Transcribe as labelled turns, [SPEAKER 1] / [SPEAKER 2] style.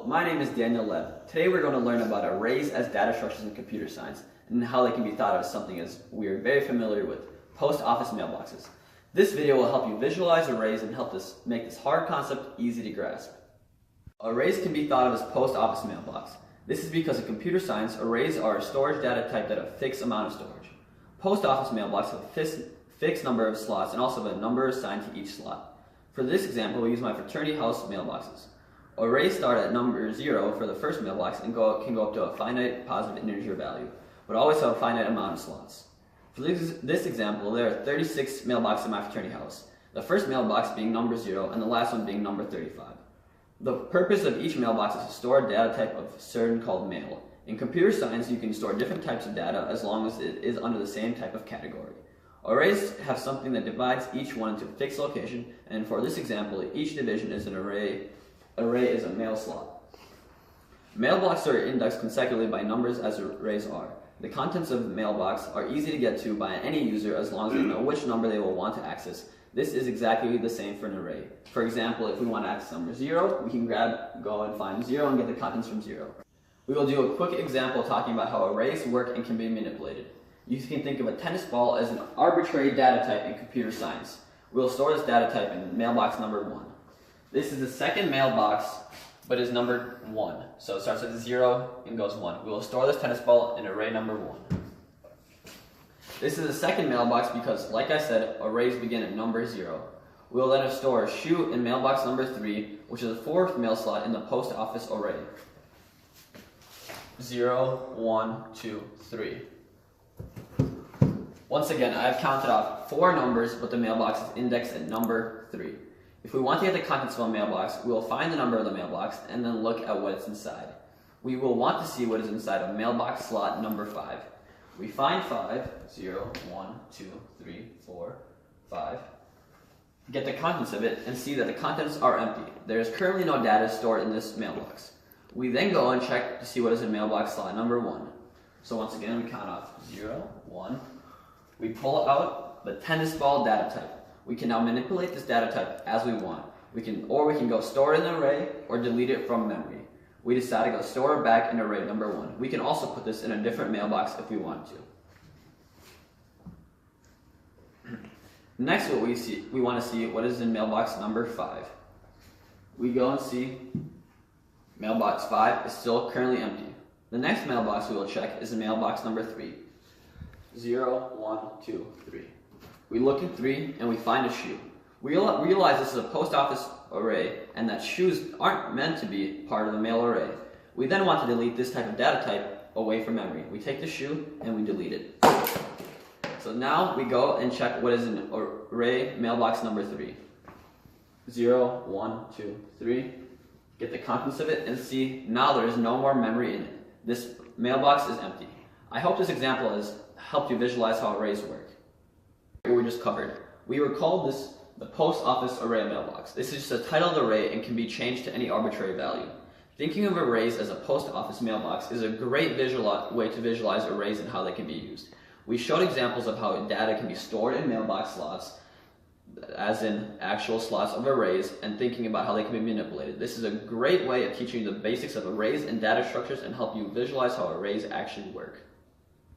[SPEAKER 1] Hello, my name is Daniel Lev. Today we're going to learn about arrays as data structures in computer science and how they can be thought of as something as we are very familiar with, post office mailboxes. This video will help you visualize arrays and help us make this hard concept easy to grasp. Arrays can be thought of as post office mailbox. This is because in computer science, arrays are a storage data type that have a fixed amount of storage. Post office mailbox have a fixed number of slots and also have a number assigned to each slot. For this example, we'll use my fraternity house mailboxes. Arrays start at number 0 for the first mailbox and can go up to a finite positive integer value, but always have a finite amount of slots. For this example, there are 36 mailboxes in my fraternity house, the first mailbox being number 0 and the last one being number 35. The purpose of each mailbox is to store a data type of certain called mail. In computer science, you can store different types of data as long as it is under the same type of category. Arrays have something that divides each one into a fixed location, and for this example, each division is an array. Array is a mail slot. Mailboxes are indexed consecutively by numbers as arrays are. The contents of the mailbox are easy to get to by any user as long as they know which number they will want to access. This is exactly the same for an array. For example, if we want to access number 0, we can go and find 0 and get the contents from 0. We will do a quick example talking about how arrays work and can be manipulated. You can think of a tennis ball as an arbitrary data type in computer science. We'll store this data type in mailbox number 1. This is the second mailbox, but is number 1. So it starts at 0 and goes 1. We will store this tennis ball in array number 1. This is the second mailbox because, like I said, arrays begin at number 0. We will then store a shoe in mailbox number 3, which is the fourth mail slot in the post office array. 0, 1, 2, 3. Once again, I have counted off 4 numbers, but the mailbox is indexed at number 3. If we want to get the contents of a mailbox, we will find the number of the mailbox and then look at what is inside. We will want to see what is inside of mailbox slot number 5. We find 5, 0, 1, 2, 3, 4, 5. Get the contents of it and see that the contents are empty. There is currently no data stored in this mailbox. We then go and check to see what is in mailbox slot number 1. So once again, we count off 0, 1. We pull out the tennis ball data type. We can now manipulate this data type as we want. We can go store it in an array or delete it from memory. We decide to go store it back in array number 1. We can also put this in a different mailbox if we want to. Next, we want to see what is in mailbox number 5. We go and see mailbox 5 is still currently empty. The next mailbox we will check is in mailbox number 3. 0, 1, 2, 3. We look in 3 and we find a shoe. We realize this is a post office array and that shoes aren't meant to be part of the mail array. We then want to delete this type of data type away from memory. We take the shoe and we delete it. So now we go and check what is in array mailbox number 3. 0, 1, 2, 3. Get the contents of it and see now there is no more memory in it. This mailbox is empty. I hope this example has helped you visualize how arrays work. We just covered. We will call this the post office array mailbox. This is just a titled array and can be changed to any arbitrary value. Thinking of arrays as a post office mailbox is a great way to visualize arrays and how they can be used. We showed examples of how data can be stored in mailbox slots, as in actual slots of arrays, and thinking about how they can be manipulated. This is a great way of teaching you the basics of arrays and data structures and help you visualize how arrays actually work.